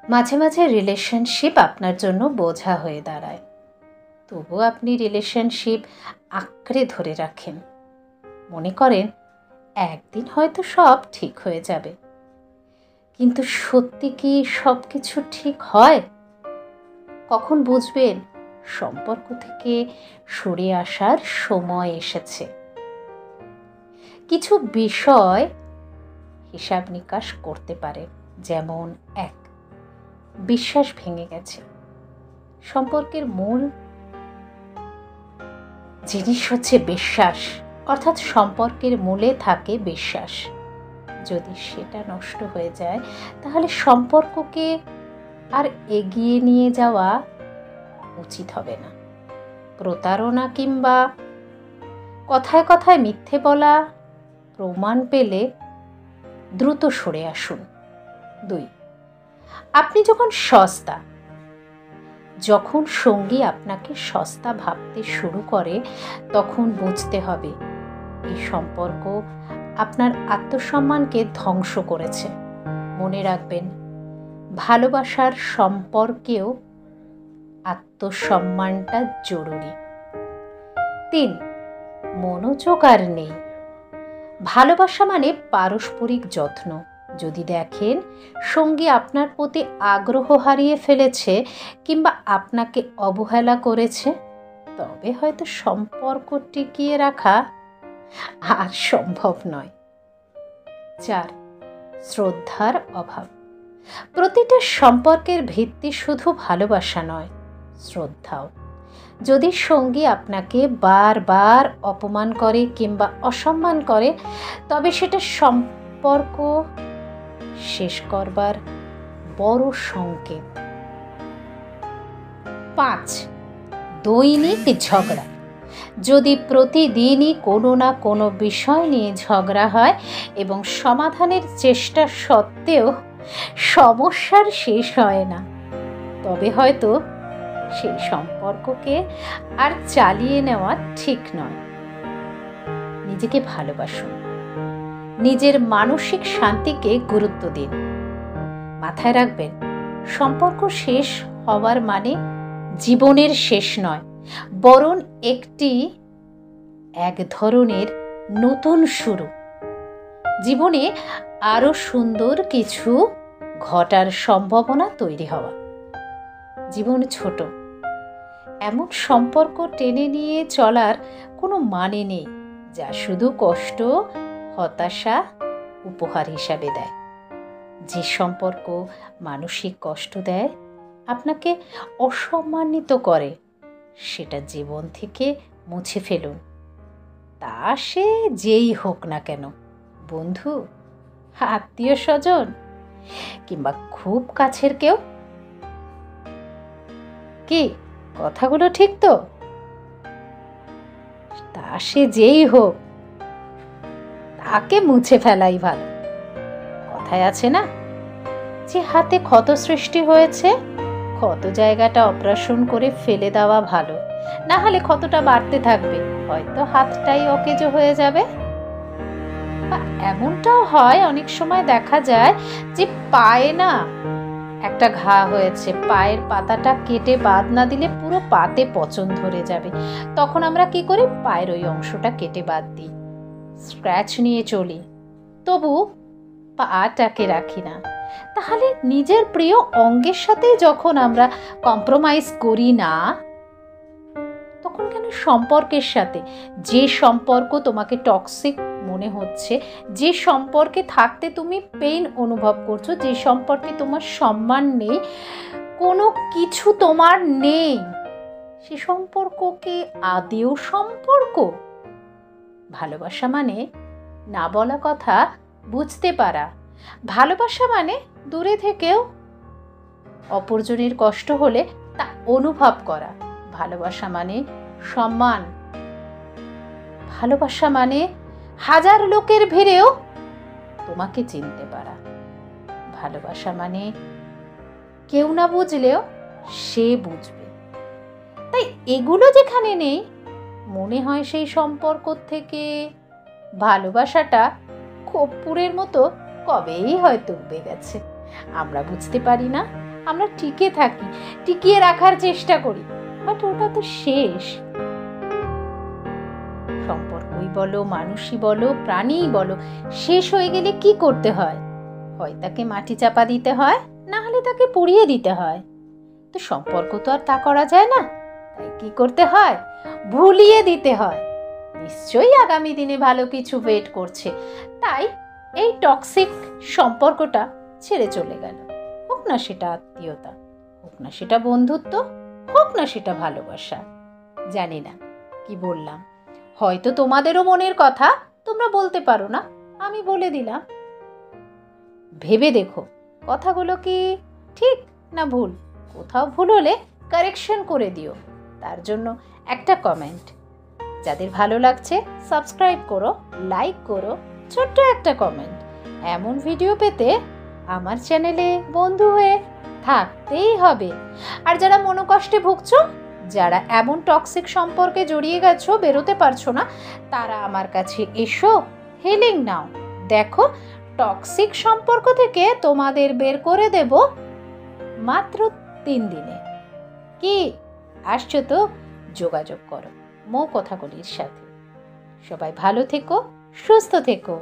মাঝে মাঝে রিলেশনশিপ আপনার জন্য বোঝা হয়ে দাঁড়ায়, তবু আপনি রিলেশনশিপ আঁকড়ে ধরে রাখেন। মনে করেন একদিন হয়তো সব ঠিক হয়ে যাবে, কিন্তু সত্যি কি সব কিছু ঠিক হয়? কখন বুঝবেন সম্পর্ক থেকে সরে আসার সময় এসেছে? কিছু বিষয় হিসাব নিকাশ করতে পারে, যেমন 1, বিশ্বাস ভেঙে গেছে। সম্পর্কের মূল জিনিস হচ্ছে বিশ্বাস, অর্থাৎ সম্পর্কের মূলে থাকে বিশ্বাস। যদি সেটা নষ্ট হয়ে যায় তাহলে সম্পর্ককে আর এগিয়ে নিয়ে যাওয়া উচিত হবে না। প্রতারণা কিংবা কথায় কথায় মিথ্যে বলা প্রমাণ পেলে দ্রুত সরে আসুন। 2, আপনি যখন সঙ্গী আপনাকে সস্তা ভাবতে শুরু করে, তখন বুঝতে হবে এই সম্পর্ক আপনার আত্মসম্মানকে ধ্বংস করেছে। মনে রাখবেন, ভালোবাসার সম্পর্কেও আত্মসম্মানটা জরুরি। 3, মনোযোগ আর নেই। ভালোবাসা মানে পারস্পরিক যত্ন। যদি দেখেন সঙ্গী আপনার প্রতি আগ্রহ হারিয়ে ফেলেছে কিংবা আপনাকে অবহেলা করেছে, তবে হয়তো সম্পর্ক টিকিয়ে রাখা আর সম্ভব নয়। 4, শ্রদ্ধার অভাব। প্রতিটা সম্পর্কের ভিত্তি শুধু ভালোবাসা নয়, শ্রদ্ধাও। যদি সঙ্গী আপনাকে বারবার অপমান করে কিংবা অসম্মান করে, তবে সেটা সম্পর্ক শেষ করবার বড় সংকেত। 5, দৈনিক ঝগড়া। যদি প্রতিদিনই কোনো না কোনো বিষয় নিয়ে ঝগড়া হয় এবং সমাধানের চেষ্টা সত্ত্বেও সমস্যার শেষ হয় না, তবে হয়তো সেই সম্পর্ককে আর চালিয়ে নেওয়া ঠিক নয়। নিজেকে ভালোবাসুন, নিজের মানসিক শান্তিকে গুরুত্ব দিন। মাথায় রাখবেন, সম্পর্ক শেষ হওয়ার মানে জীবনের শেষ নয়, বরং এক ধরনের নতুন শুরু। জীবনে আরো সুন্দর কিছু ঘটার সম্ভাবনা তৈরি হওয়া। জীবন ছোট, এমন সম্পর্ক টেনে নিয়ে চলার কোনো মানে নেই যা শুধু কষ্ট, হতাশা উপহার হিসাবে দেয়। যে সম্পর্ক মানসিক কষ্ট দেয়, আপনাকে অসম্মানিত করে, সেটা জীবন থেকে মুছে ফেলুন। তা সে যেই হোক না কেন, বন্ধু, আত্মীয় স্বজন কিংবা খুব কাছের কেউ। কি কথাগুলো ঠিক তো? তা সে যেই হোক, তাকে মুছে ফেলাই ভালো। কথায় আছে না, যে হাতে ক্ষত সৃষ্টি হয়েছে, ক্ষত জায়গাটা অপারেশন করে ফেলে দেওয়া ভালো, না হলে ক্ষতটা বাড়তে থাকবে, হয়তো হাতটাই অকেজো হয়ে যাবে। এমনটাও হয়, অনেক সময় দেখা যায় যে পায়ে না একটা ঘা হয়েছে, পায়ের পাতাটা কেটে বাদ না দিলে পুরো পাতে পচন ধরে যাবে। তখন আমরা কি করি? পায়ের ওই অংশটা কেটে বাদ দিই, স্ক্র্যাচ নিয়ে চলি, তবু পাটাকে রাখি না। তাহলে নিজের প্রিয় অঙ্গের সাথে যখন আমরা কম্প্রোমাইজ করি না, তখন কেন সম্পর্কের সাথে? যে সম্পর্ক তোমাকে টক্সিক মনে হচ্ছে, যে সম্পর্কে থাকতে তুমি পেইন অনুভব করছো, যে সম্পর্কে তোমার সম্মান নেই, কোনো কিছু তোমার নেই, সে সম্পর্ক কি আদৌ সম্পর্ক? ভালোবাসা মানে না বলা কথা বুঝতে পারা। ভালোবাসা মানে দূরে থেকেও অপরজনের কষ্ট হলে তা অনুভব করা। ভালোবাসা মানে সম্মান। ভালোবাসা মানে হাজার লোকের ভিড়েও তোমাকে চিনতে পারা। ভালোবাসা মানে কেউ না বুঝলেও সে বুঝবে। তাই এগুলো যেখানে নেই, মনে হয় সেই সম্পর্ক থেকে ভালোবাসাটা কর্পূরের মতো কবেই হয়তো উবে গেছে। আমরা বুঝতে পারি না, আমরা টিকে থাকি, টিকিয়ে রাখার চেষ্টা করি, বাট ওটা তো শেষ। সম্পর্কই বলো, মানুষই বলো, প্রাণীই বলো, শেষ হয়ে গেলে কি করতে হয়? হয় তাকে মাটি চাপা দিতে হয়, না হলে তাকে পুড়িয়ে দিতে হয়। তো সম্পর্ক তো আর তা করা যায় না, তাই কি করতে হয়? ভুলিয়ে দিতে হয়। নিশ্চয়ই আগামী দিনে ভালো কিছু ওয়েট করছে, তাই এই টক্সিক সম্পর্কটা ছেড়ে চলে গেল। হোক না সেটা আত্মীয়তা, হোক না সেটা বন্ধুত্ব, হোক না সেটা ভালোবাসা। জানি না কি বললাম, হয়তো তোমাদেরও মনের কথা তোমরা বলতে পারো না, আমি বলে দিলাম। ভেবে দেখো কথাগুলো কি ঠিক না ভুল। কোথাও ভুল হলে কারেকশন করে দিও, তার জন্য একটা কমেন্ট। যাদের ভালো লাগছে সাবস্ক্রাইব করো, লাইক করো, ছোট্ট একটা কমেন্ট। এমন ভিডিও পেতে আমার চ্যানেলে বন্ধু হয়ে থাকতেই হবে। আর যারা মনোকষ্টে ভুগছো, যারা এমন টক্সিক সম্পর্কে জড়িয়ে গেছো, বেরোতে পারছো না, তারা আমার কাছে এসো, হিলিং নাও। দেখো টক্সিক সম্পর্ক থেকে তোমাদের বের করে দেব মাত্র 3 দিনে। কি আসছো তো? যোগাযোগ করো মৌ কথাকলির সাথে। সবাই ভালো থেকো, সুস্থ থেকো।